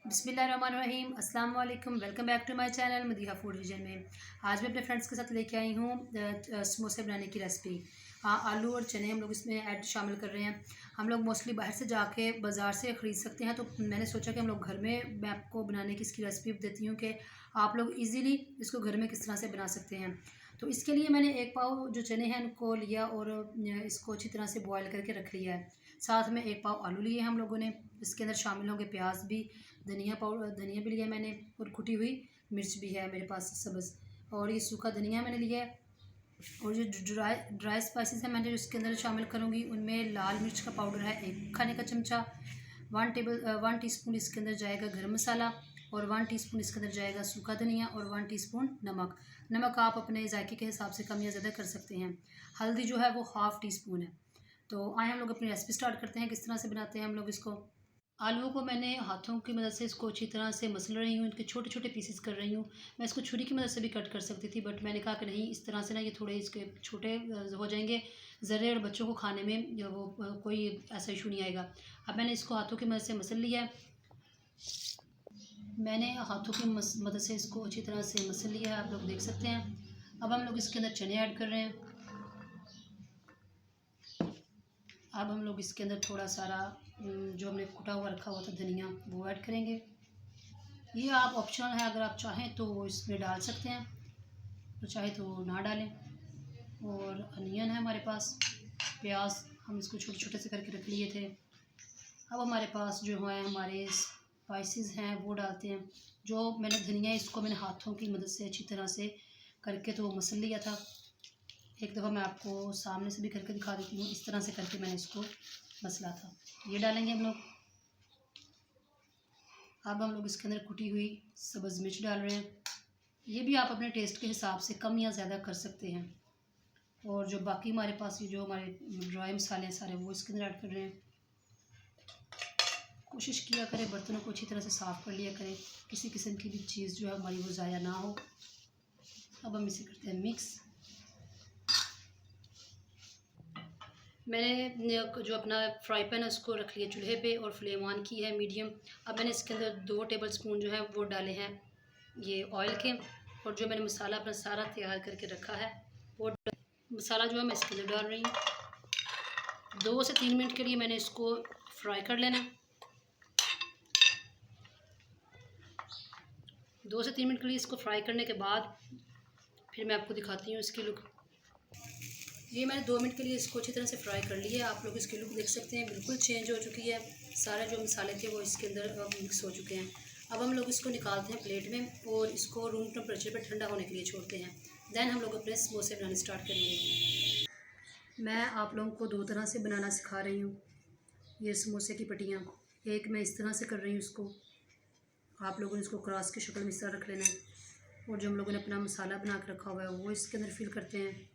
बिस्मिल्लाहिर्रहमानिर्रहीम अस्सलाम वालेकुम। Welcome back to my channel Madiha food vision में। आज मैं अपने फ्रेंड्स के साथ लेके आई हूँ समोसे बनाने की रेसिपी। हाँ, आलू और चने हम लोग इसमें शामिल कर रहे हैं। हम लोग मोस्टली बाहर से जाके बाज़ार से ख़रीद सकते हैं, तो मैंने सोचा कि हम लोग घर में मैं आपको बनाने की इसकी रेसिपी देती हूँ कि आप लोग ईज़िली इसको घर में किस तरह से बना सकते हैं। तो इसके लिए मैंने एक पाव जो चने हैं उनको लिया और इसको अच्छी तरह से बॉयल करके रख लिया है। साथ में एक पाव आलू लिए हम लोगों ने। इसके अंदर शामिल होंगे प्याज भी, धनिया भी लिया मैंने, और कुटी हुई मिर्च भी है मेरे पास सब्ज़, और ये सूखा धनिया मैंने लिया है। और जो ड्राई स्पाइसेस हैं मैंने जो इसके अंदर शामिल करूँगी उनमें लाल मिर्च का पाउडर है 1 खाने का चमचा, 1 टीस्पून इसके अंदर जाएगा गरम मसाला, और 1 टीस्पून इसके अंदर जाएगा सूखा धनिया, और 1 टीस्पून नमक आप अपने जायके के हिसाब से कम या ज़्यादा कर सकते हैं। हल्दी जो है वो ½ टीस्पून है। तो आए हम लोग अपनी रेसिपी स्टार्ट करते हैं। किस तरह से बनाते हैं हम लोग इसको। आलूओं को मैंने हाथों की मदद से इसको अच्छी तरह से मसल रही हूँ, इनके छोटे छोटे पीसेस कर रही हूँ। मैं इसको छुरी की मदद से भी कट कर सकती थी, बट मैंने कहा कि नहीं, इस तरह से ना ये थोड़े इसके छोटे हो जाएंगे ज़रे, और बच्चों को खाने में वो कोई ऐसा इशू नहीं आएगा। अब मैंने इसको हाथों की मदद से मसल लिया है। मैंने हाथों की मदद से इसको अच्छी तरह से मसल लिया है, आप लोग देख सकते हैं। अब हम लोग इसके अंदर चने ऐड कर रहे हैं। अब हम लोग इसके अंदर थोड़ा सारा जो हमने कुटा हुआ रखा हुआ था धनिया, वो ऐड करेंगे। ये आप ऑप्शनल है, अगर आप चाहें तो इसमें डाल सकते हैं, तो चाहे तो ना डालें। और अनियन है हमारे पास, प्याज हम इसको छोटे छोटे से करके रख लिए थे। अब हमारे पास जो है हमारे स्पाइसेस हैं वो डालते हैं। जो मैंने धनिया, इसको मैंने हाथों की मदद से अच्छी तरह से करके तो मसल लिया था। एक दफ़ा मैं आपको सामने से भी करके दिखा देती हूँ, इस तरह से करके मैंने इसको मसला था। ये डालेंगे हम लोग। अब हम लोग इसके अंदर कुटी हुई सब्ज़ मिर्च डाल रहे हैं। ये भी आप अपने टेस्ट के हिसाब से कम या ज़्यादा कर सकते हैं। और जो बाकी हमारे पास ये जो हमारे ड्राई मसाले हैं सारे, वो इसके अंदर ऐड कर रहे हैं। कोशिश किया करें बर्तनों को अच्छी तरह से साफ़ कर लिया करें, किसी किस्म की भी चीज़ जो है हमारी वो ज़ाया ना हो। अब हम इसे करते हैं मिक्स। मैंने जो अपना फ्राई पैन है उसको रख लिया चूल्हे पे, और फ्लेम ऑन की है मीडियम। अब मैंने इसके अंदर 2 टेबलस्पून जो है वो डाले हैं ये ऑयल के, और जो मैंने मसाला अपना सारा तैयार करके रखा है वो मसाला जो है मैं इसके अंदर डाल रही हूँ। 2 से 3 मिनट के लिए मैंने इसको फ्राई कर लेना। 2 से 3 मिनट के लिए इसको फ्राई करने के बाद फिर मैं आपको दिखाती हूँ इसकी लुक। ये मैंने 2 मिनट के लिए इसको अच्छी तरह से फ्राई कर लिया है। आप लोग इसकी लुक देख सकते हैं, बिल्कुल चेंज हो चुकी है। सारे जो मसाले थे वो इसके अंदर मिक्स हो चुके हैं। अब हम लोग इसको निकालते हैं प्लेट में, और इसको रूम टेम्परेचर पर ठंडा होने के लिए छोड़ते हैं। दैन हम लोग अपने समोसे बनाने स्टार्ट करेंगे। मैं आप लोगों को 2 तरह से बनाना सिखा रही हूँ। ये समोसे की पट्टियाँ, एक मैं इस तरह से कर रही हूँ इसको, आप लोगों ने इसको क्रॉस की शक्ल में इस तरह रख लेना है। और जो हम लोगों ने अपना मसाला बना के रखा हुआ है वो इसके अंदर फिल करते हैं।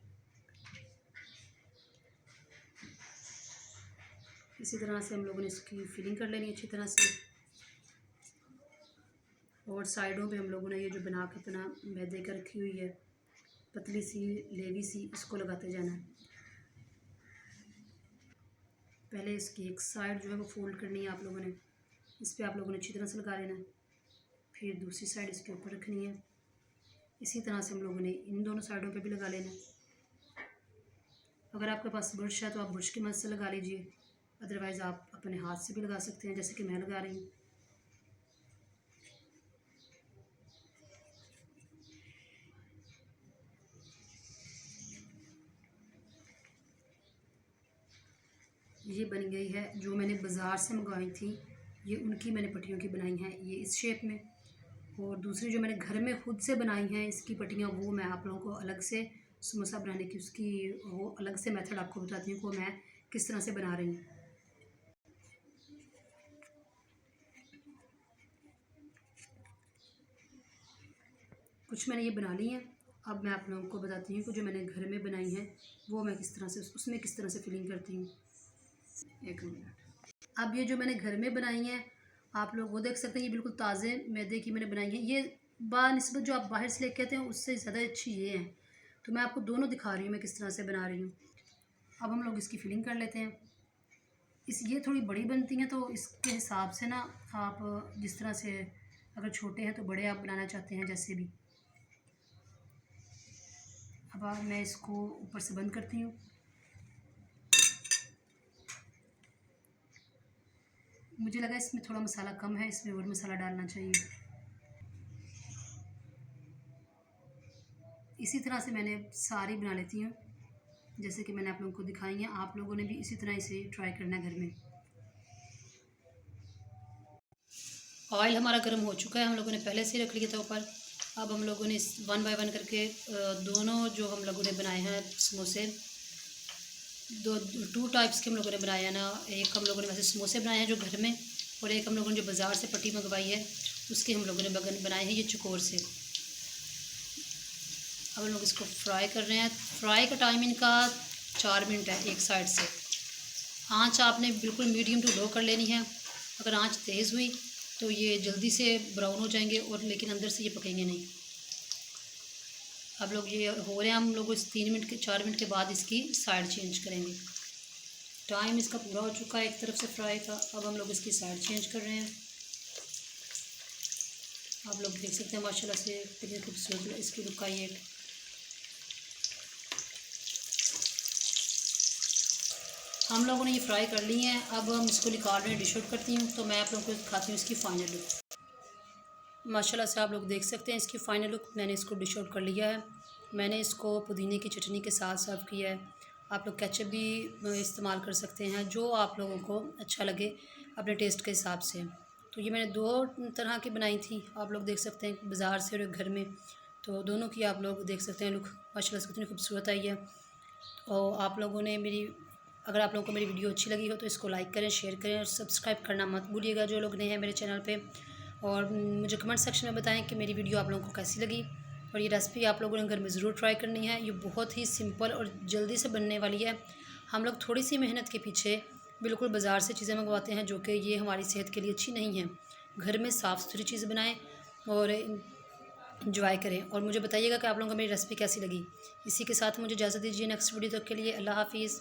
इसी तरह से हम लोगों ने इसकी फिलिंग कर लेनी अच्छी तरह से। और साइडों पे हम लोगों ने ये जो बना के अपना मैदे का रखी हुई है पतली सी लेवी सी, इसको लगाते जाना है। पहले इसकी एक साइड जो है वो फोल्ड करनी है आप लोगों ने, इस पर आप लोगों ने अच्छी तरह से लगा लेना है। फिर दूसरी साइड इसके ऊपर रखनी है। इसी तरह से हम लोगों ने इन दोनों साइडों पे भी लगा लेना है। अगर आपके पास ब्रश है तो आप ब्रश की मदद से लगा लीजिए, अदरवाइज़ आप अपने हाथ से भी लगा सकते हैं, जैसे कि मैं लगा रही हूँ। ये बन गई है। जो मैंने बाज़ार से मंगवाई थी ये उनकी मैंने पट्टियों की बनाई हैं, ये इस शेप में। और दूसरी जो मैंने घर में ख़ुद से बनाई हैं इसकी पट्टियाँ, वो मैं आप लोगों को अलग से समोसा बनाने की उसकी वो अलग से मेथड आपको बताती हूँ, कि मैं किस तरह से बना रही हूँ। कुछ मैंने ये बना ली हैं। अब मैं आप लोगों को बताती हूँ कि जो मैंने घर में बनाई हैं वो मैं किस तरह से उसमें किस तरह से फिलिंग करती हूँ। 1 मिनट। अब ये जो मैंने घर में बनाई हैं आप लोग वो देख सकते हैं, ये बिल्कुल ताज़े मैदे की मैंने बनाई है। ये बानिस्बत जो आप बाहर से लेके आते हैं उससे ज़्यादा अच्छी ये हैं। तो मैं आपको दोनों दिखा रही हूँ मैं किस तरह से बना रही हूँ। अब हम लोग इसकी फिलिंग कर लेते हैं। ये थोड़ी बड़ी बनती हैं, तो इसके हिसाब से ना आप जिस तरह से, अगर छोटे हैं तो बड़े आप बनाना चाहते हैं जैसे भी। अब मैं इसको ऊपर से बंद करती हूँ। मुझे लगा इसमें थोड़ा मसाला कम है, इसमें और मसाला डालना चाहिए। इसी तरह से मैंने सारी बना लेती हूँ, जैसे कि मैंने आप लोगों को दिखाई है। आप लोगों ने भी इसी तरह इसे ट्राई करना है घर में। ऑयल हमारा गर्म हो चुका है, हम लोगों ने पहले से ही रख लिया था ऊपर। अब हम लोगों ने वन बाय वन करके दोनों जो हम लोगों ने बनाए हैं समोसे, टू टाइप्स के हम लोगों ने बनाए हैं ना। एक हम लोगों ने वैसे समोसे बनाए हैं जो घर में, और एक हम लोगों ने जो बाज़ार से पट्टी मंगवाई है उसके हम लोगों ने बनाए हैं ये चकोर से। अब हम लोग इसको फ्राई कर रहे हैं। फ्राई का टाइम इनका 4 मिनट है एक साइड से। आँच आपने बिल्कुल मीडियम टू लो कर लेनी है। अगर आँच तेज़ हुई तो ये जल्दी से ब्राउन हो जाएंगे, और लेकिन अंदर से ये पकेंगे नहीं। अब लोग ये हो रहे हैं, हम लोग इस 4 मिनट के बाद इसकी साइड चेंज करेंगे। टाइम इसका पूरा हो चुका है एक तरफ से फ्राई का। अब हम लोग इसकी साइड चेंज कर रहे हैं। आप लोग देख सकते हैं माशाल्लाह से कितनी खूबसूरत इसकी लुक आई है। हम लोगों ने ये फ्राई कर ली हैं। अब हम इसको निकाल रहे हैं, डिश आउट करती हूँ। तो मैं आप लोगों को दिखाती हूँ इसकी फ़ाइनल लुक। माशाल्लाह से आप लोग देख सकते हैं इसकी फ़ाइनल लुक। मैंने इसको डिश आउट कर लिया है। मैंने इसको पुदीने की चटनी के साथ सर्व किया है। आप लोग केचप भी इस्तेमाल कर सकते हैं, जो आप लोगों को अच्छा लगे अपने टेस्ट के हिसाब से। तो ये मैंने 2 तरह की बनाई थी, आप लोग देख सकते हैं, बाज़ार से और घर में। तो दोनों की आप लोग देख सकते हैं लुक माशाल्लाह से कितनी खूबसूरत आई है। तो आप लोगों ने अगर आप लोगों को मेरी वीडियो अच्छी लगी हो तो इसको लाइक करें, शेयर करें और सब्सक्राइब करना मत भूलिएगा जो लोग नए हैं मेरे चैनल पे। और मुझे कमेंट सेक्शन में बताएं कि मेरी वीडियो आप लोगों को कैसी लगी। और ये रेसिपी आप लोगों ने घर में ज़रूर ट्राई करनी है। ये बहुत ही सिंपल और जल्दी से बनने वाली है। हम लोग थोड़ी सी मेहनत के पीछे बिल्कुल बाज़ार से चीज़ें मंगवाते हैं, जो कि ये हमारी सेहत के लिए अच्छी नहीं है। घर में साफ़ सुथरी चीज़ बनाएँ और इंजॉय करें। और मुझे बताइएगा कि आप लोगों को मेरी रेसिपी कैसी लगी। इसी के साथ मुझे इजाज़त दीजिए। नेक्स्ट वीडियो तक के लिए अल्लाह हाफ़िज़।